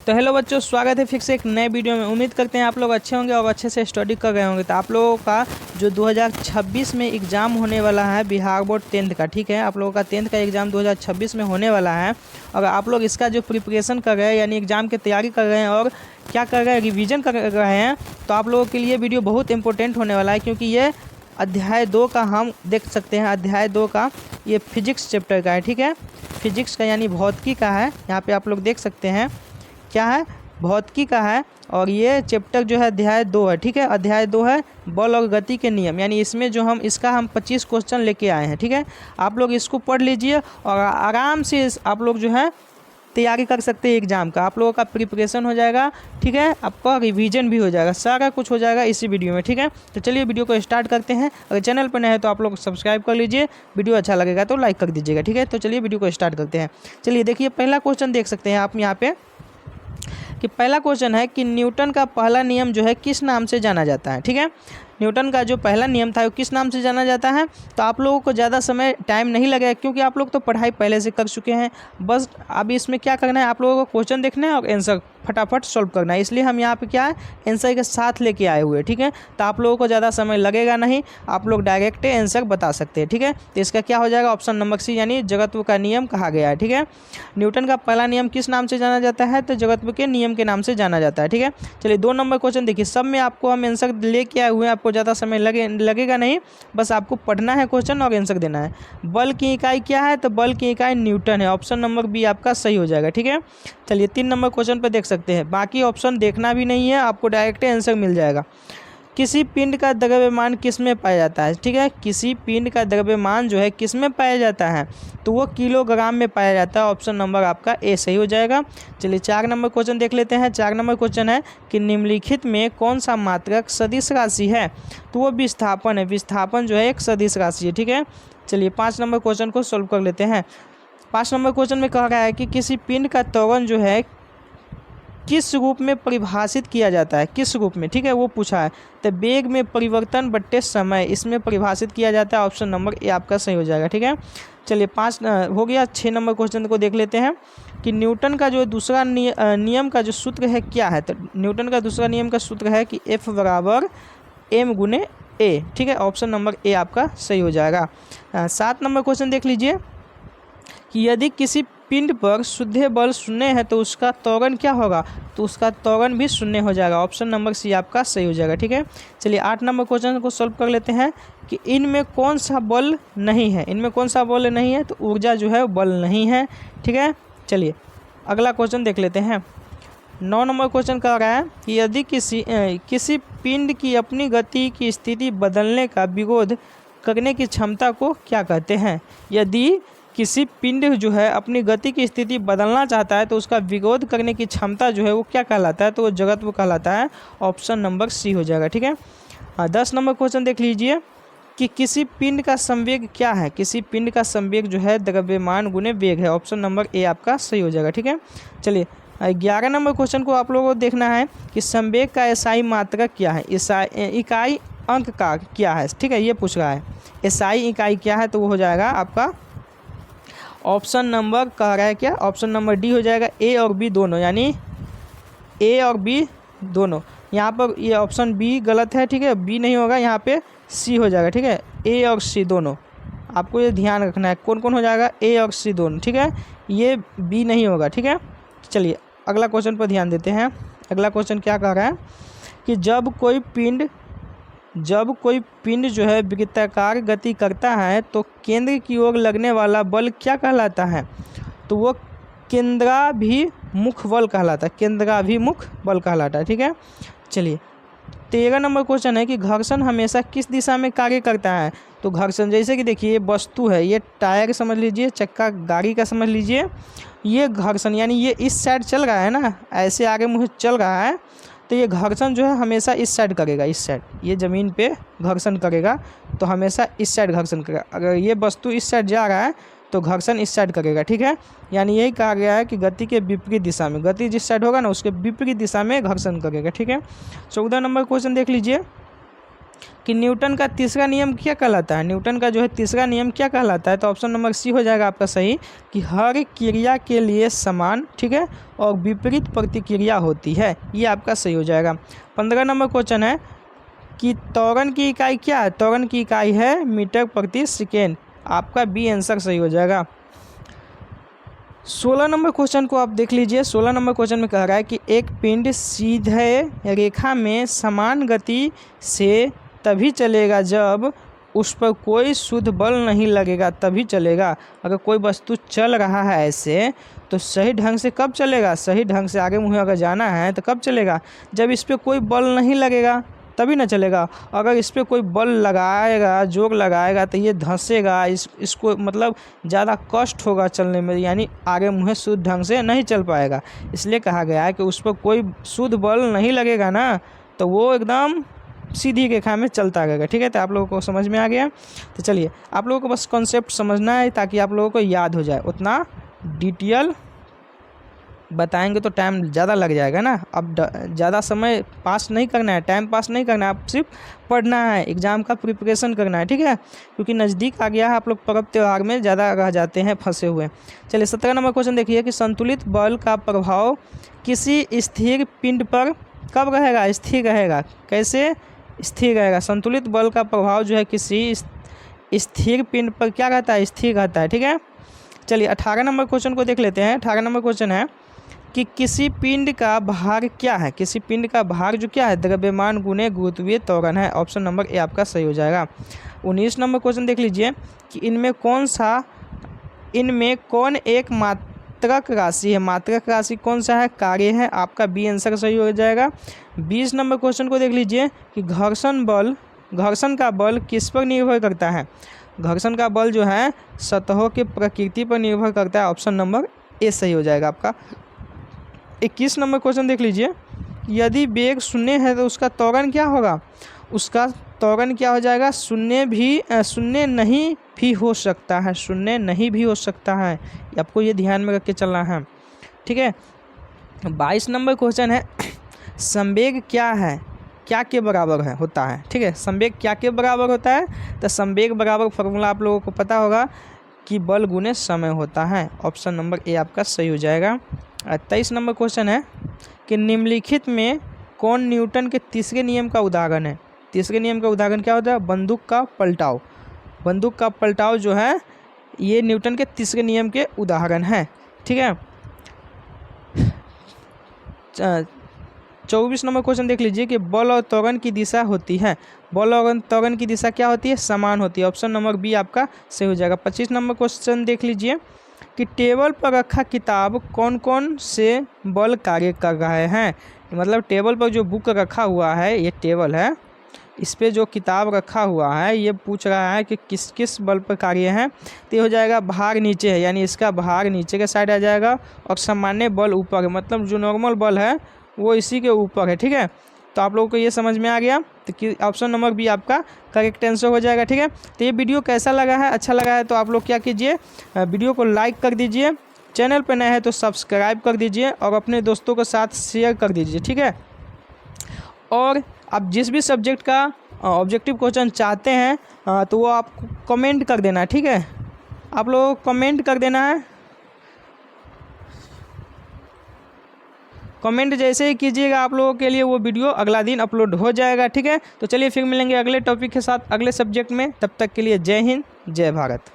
तो हेलो बच्चों, स्वागत है फिर से एक नए वीडियो में। उम्मीद करते हैं आप लोग अच्छे होंगे और अच्छे से स्टडी कर रहे होंगे। तो आप लोगों का जो 2026 में एग्ज़ाम होने वाला है बिहार बोर्ड 10th का, ठीक है, आप लोगों का 10th का एग्ज़ाम 2026 में होने वाला है। और आप लोग इसका जो प्रिपरेशन कर रहे हैं यानी एग्ज़ाम की तैयारी कर रहे हैं और क्या कर रहे हैं, रिविज़न कर रहे हैं, तो आप लोगों के लिए वीडियो बहुत इंपॉर्टेंट होने वाला है, क्योंकि ये अध्याय 2 का हम देख सकते हैं। अध्याय 2 का ये फिजिक्स चैप्टर का है, ठीक है, फिजिक्स का यानी भौतिकी का है। यहाँ पे आप लोग देख सकते हैं क्या है, भौतिकी का है। और ये चैप्टर जो है अध्याय 2 है, ठीक है, अध्याय 2 है बल और गति के नियम। यानी इसमें जो हम 25 क्वेश्चन लेके आए हैं, ठीक है। आप लोग इसको पढ़ लीजिए और आराम से आप लोग जो है तैयारी कर सकते हैं एग्ज़ाम का। आप लोगों का प्रिपरेशन हो जाएगा, ठीक है, आपका रिवीजन भी हो जाएगा, सारा कुछ हो जाएगा इसी वीडियो में, ठीक है। तो चलिए वीडियो को स्टार्ट करते हैं। अगर चैनल पर नए हैं तो आप लोग सब्सक्राइब कर लीजिए, वीडियो अच्छा लगेगा तो लाइक कर दीजिएगा, ठीक है। तो चलिए वीडियो को स्टार्ट करते हैं। चलिए देखिए, पहला क्वेश्चन देख सकते हैं आप यहाँ पे कि पहला क्वेश्चन है कि न्यूटन का पहला नियम जो है किस नाम से जाना जाता है, ठीक है। न्यूटन का जो पहला नियम था वो किस नाम से जाना जाता है। तो आप लोगों को ज़्यादा समय टाइम नहीं लगेगा, क्योंकि आप लोग तो पढ़ाई पहले से कर चुके हैं। बस अभी इसमें क्या करना है, आप लोगों को क्वेश्चन देखना है और आंसर फटाफट सॉल्व करना है। इसलिए हम यहाँ पे क्या है, आंसर के साथ लेके आए हुए, ठीक है। तो आप लोगों को ज़्यादा समय लगेगा नहीं, आप लोग डायरेक्ट आंसर बता सकते हैं, ठीक है। तो इसका क्या हो जाएगा, ऑप्शन नंबर सी यानी जगत्व का नियम कहा गया है, ठीक है। न्यूटन का पहला नियम किस नाम से जाना जाता है, तो जगत्व के नियम के नाम से जाना जाता है, ठीक है। चलिए 2 नंबर क्वेश्चन देखिए, सब में आपको हम आंसर लेके आए हुए हैं, आपको ज़्यादा समय लगेगा नहीं, बस आपको पढ़ना है क्वेश्चन और आंसर देना है। बल की इकाई क्या है, तो बल की इकाई न्यूटन है, ऑप्शन नंबर बी आपका सही हो जाएगा, ठीक है। चलिए 3 नंबर क्वेश्चन पर देख सकते हैं, बाकी ऑप्शन देखना भी नहीं है, आपको डायरेक्ट आंसर मिल जाएगा। किसी पिंड का द्रव्यमान किस में पाया जाता है, ठीक है, किसी पिंड का द्रव्यमान जो है किस में पाया जाता है, तो वो किलोग्राम में पाया जाता है, ऑप्शन नंबर आपका ए सही हो जाएगा। चलिए 4 नंबर क्वेश्चन देख लेते हैं। 4 नंबर क्वेश्चन है कि निम्नलिखित में कौन सा मात्रक सदिश राशि है, तो वो विस्थापन है। विस्थापन जो है एक सदिश राशि है, ठीक है। चलिए 5 नंबर क्वेश्चन को सॉल्व कर लेते हैं। 5 नंबर क्वेश्चन में कह रहा है कि किसी पिंड का त्वरण जो है किस रूप में परिभाषित किया जाता है, किस रूप में, ठीक है, वो पूछा है। तो वेग में परिवर्तन बट्टे समय, इसमें परिभाषित किया जाता है, ऑप्शन नंबर ए आपका सही हो जाएगा, ठीक है। चलिए 5 हो गया। 6 नंबर क्वेश्चन को देख लेते हैं कि न्यूटन का जो दूसरा नियम का जो सूत्र है क्या है। तो न्यूटन का दूसरा नियम का सूत्र है कि F बराबर m गुने ए, ठीक है, ऑप्शन नंबर ए आपका सही हो जाएगा। 7 नंबर क्वेश्चन देख लीजिए कि यदि किसी पिंड पर शुद्ध बल 0 है तो उसका त्वरण क्या होगा, तो उसका त्वरण भी 0 हो जाएगा, ऑप्शन नंबर सी आपका सही हो जाएगा, ठीक है। चलिए 8 नंबर क्वेश्चन को सॉल्व कर लेते हैं कि इनमें कौन सा बल नहीं है। इनमें कौन सा बल नहीं है, तो ऊर्जा जो है बल नहीं है, ठीक है। चलिए अगला क्वेश्चन देख लेते हैं। 9 नंबर क्वेश्चन कह रहा है कि यदि किसी पिंड की अपनी गति की स्थिति बदलने का विरोध करने की क्षमता को क्या कहते हैं। यदि किसी पिंड जो है अपनी गति की स्थिति बदलना चाहता है तो उसका विरोध करने की क्षमता जो है वो क्या कहलाता है, तो वो जगत्व कहलाता है, ऑप्शन नंबर सी हो जाएगा, ठीक है। 10 नंबर क्वेश्चन देख लीजिए कि किसी पिंड का संवेग क्या है। किसी पिंड का संवेग जो है द्रव्यमान गुने वेग है, ऑप्शन नंबर ए आपका सही हो जाएगा, ठीक है। चलिए 11 नंबर क्वेश्चन को आप लोगों को देखना है कि संवेग का एसआई मात्रक क्या है, इकाई अंक का क्या है, ठीक है, ये पूछ रहा है। एसआई इकाई क्या है, तो वो हो जाएगा आपका ऑप्शन नंबर कह रहा है क्या, ऑप्शन नंबर डी हो जाएगा, ए और बी दोनों, यानी ए और बी दोनों। यहाँ पर ये ऑप्शन बी गलत है, ठीक है, बी नहीं होगा, यहाँ पे सी हो जाएगा, ठीक है, ए और सी दोनों। आपको ये ध्यान रखना है कौन कौन हो जाएगा, ए और सी दोनों, ठीक है, ये बी नहीं होगा, ठीक है। चलिए अगला क्वेश्चन पर ध्यान देते हैं। अगला क्वेश्चन क्या कह रहा है कि जब कोई पिंड जो है वृत्ताकार गति करता है तो केंद्र की ओर लगने वाला बल क्या कहलाता है, तो वो केंद्राभिमुख बल कहलाता है, केंद्राभिमुख बल कहलाता है, ठीक है। चलिए 13 नंबर क्वेश्चन है कि घर्षण हमेशा किस दिशा में कार्य करता है। तो घर्षण जैसे कि देखिए ये वस्तु है, ये टायर समझ लीजिए, चक्का गाड़ी का समझ लीजिए, ये घर्षण यानी ये इस साइड चल रहा है ना, ऐसे आगे मुझे चल रहा है, तो ये घर्षण जो है हमेशा इस साइड करेगा, इस साइड, ये ज़मीन पे घर्षण करेगा तो हमेशा इस साइड घर्षण करेगा। अगर ये वस्तु इस साइड जा रहा है तो घर्षण इस साइड करेगा, ठीक है। यानी यही कहा गया है कि गति के विपरीत दिशा में, गति जिस साइड होगा ना उसके विपरीत दिशा में घर्षण करेगा, ठीक है। 14 नंबर क्वेश्चन देख लीजिए कि न्यूटन का तीसरा नियम क्या कहलाता है। न्यूटन का जो है तीसरा नियम क्या कहलाता है, तो ऑप्शन नंबर सी हो जाएगा आपका सही, कि हर क्रिया के लिए समान, ठीक है, और विपरीत प्रतिक्रिया होती है, ये आपका सही हो जाएगा। 15 नंबर क्वेश्चन है कि त्वरण की इकाई क्या है। त्वरण की इकाई है मीटर प्रति सेकेंड, आपका बी आंसर सही हो जाएगा। 16 नंबर क्वेश्चन को आप देख लीजिए। 16 नंबर क्वेश्चन में कह रहा है कि एक पिंड सीधे रेखा में समान गति से तभी चलेगा जब उस पर कोई शुद्ध बल नहीं लगेगा, तभी चलेगा। अगर कोई वस्तु चल रहा है ऐसे, तो सही ढंग से कब चलेगा, सही ढंग से आगे मुझे अगर जाना है तो कब चलेगा, जब इस पर कोई बल नहीं लगेगा तभी ना चलेगा। अगर इस पर कोई बल लगाएगा, जोर लगाएगा, तो ये धंसेगा, इसको मतलब ज़्यादा कष्ट होगा चलने में, यानी आगे मुझे शुद्ध ढंग से नहीं चल पाएगा। इसलिए कहा गया है कि उस पर कोई शुद्ध बल नहीं लगेगा ना, तो वो एकदम सीधी रेखा में चलता रहेगा, ठीक है। तो आप लोगों को समझ में आ गया। तो चलिए, आप लोगों को बस कॉन्सेप्ट समझना है ताकि आप लोगों को याद हो जाए। उतना डिटेल बताएंगे तो टाइम ज़्यादा लग जाएगा ना। अब ज़्यादा समय पास नहीं करना है, टाइम पास नहीं करना है, आप सिर्फ पढ़ना है, एग्ज़ाम का प्रिपरेशन करना है, ठीक है, क्योंकि नज़दीक आ गया है। आप लोग पर्व त्यौहार में ज़्यादा रह जाते हैं फंसे हुए। चलिए 17 नंबर क्वेश्चन देखिए कि संतुलित बल का प्रभाव किसी स्थिर पिंड पर कब रहेगा, स्थिर रहेगा। कैसे स्थिर रहेगा, संतुलित बल का प्रभाव जो है किसी स्थिर पिंड पर क्या रहता है, स्थिर रहता है, ठीक है। चलिए 18 नंबर क्वेश्चन को देख लेते हैं। 18 नंबर क्वेश्चन है कि किसी पिंड का भार क्या है। किसी पिंड का भार जो क्या है, द्रव्यमान गुणे गुरुत्वीय त्वरण है। ऑप्शन नंबर ए आपका सही हो जाएगा। 19 नंबर क्वेश्चन देख लीजिए कि इनमें कौन एक मात्रक राशि है। मात्रक राशि कौन सा है, कार्य है, आपका बी आंसर सही हो जाएगा। 20 नंबर क्वेश्चन को देख लीजिए कि घर्षण का बल किस पर निर्भर करता है। घर्षण का बल जो है सतहों के प्रकृति पर निर्भर करता है। ऑप्शन नंबर ए सही हो जाएगा आपका। 21 नंबर क्वेश्चन देख लीजिए, यदि वेग शून्य है तो उसका त्वरण क्या होगा। उसका त्वरण क्या हो जाएगा, शून्य नहीं भी हो सकता है, शून्य नहीं भी हो सकता है, आपको ये ध्यान में रख के चलना है, ठीक है। 22 नंबर क्वेश्चन है संवेग क्या है, क्या के बराबर है होता है, ठीक है। संवेग क्या के बराबर होता है, तो संवेग बराबर फॉर्मूला आप लोगों को पता होगा कि बल गुने समय होता है। ऑप्शन नंबर ए आपका सही हो जाएगा। 23 नंबर क्वेश्चन है कि निम्नलिखित में कौन न्यूटन के तीसरे नियम का उदाहरण है। तीसरे नियम का उदाहरण क्या होता है, बंदूक का पलटाव। बंदूक का पलटाव जो है ये न्यूटन के तीसरे नियम के उदाहरण है, ठीक है। 24 नंबर क्वेश्चन देख लीजिए कि बल और त्वरण की दिशा होती है। बल और त्वरण की दिशा क्या होती है, समान होती है। ऑप्शन नंबर बी आपका सही हो जाएगा। 25 नंबर क्वेश्चन देख लीजिए कि टेबल पर रखा किताब कौन कौन से बल कार्य कर रहे हैं। मतलब टेबल पर जो बुक रखा हुआ है, ये टेबल है, इस पे जो किताब रखा हुआ है ये पूछ रहा है कि किस किस बल पर कार्य है। तो ये हो जाएगा भार नीचे है, यानी इसका भार नीचे के साइड आ जाएगा, और सामान्य बल ऊपर है, मतलब जो नॉर्मल बल है वो इसी के ऊपर है, ठीक है। तो आप लोगों को ये समझ में आ गया, तो ऑप्शन नंबर बी आपका करेक्ट आंसर हो जाएगा, ठीक है। तो ये वीडियो कैसा लगा है, अच्छा लगा है तो आप लोग क्या कीजिए, वीडियो को लाइक कर दीजिए, चैनल पर नए हैं तो सब्सक्राइब कर दीजिए, और अपने दोस्तों के साथ शेयर कर दीजिए, ठीक है। और आप जिस भी सब्जेक्ट का ऑब्जेक्टिव क्वेश्चन चाहते हैं तो वो आप कमेंट कर देना, ठीक है। आप लोग कमेंट कर देना है, कमेंट जैसे ही कीजिएगा आप लोगों के लिए वो वीडियो अगला दिन अपलोड हो जाएगा, ठीक है। तो चलिए फिर मिलेंगे अगले टॉपिक के साथ अगले सब्जेक्ट में, तब तक के लिए जय हिंद जय भारत।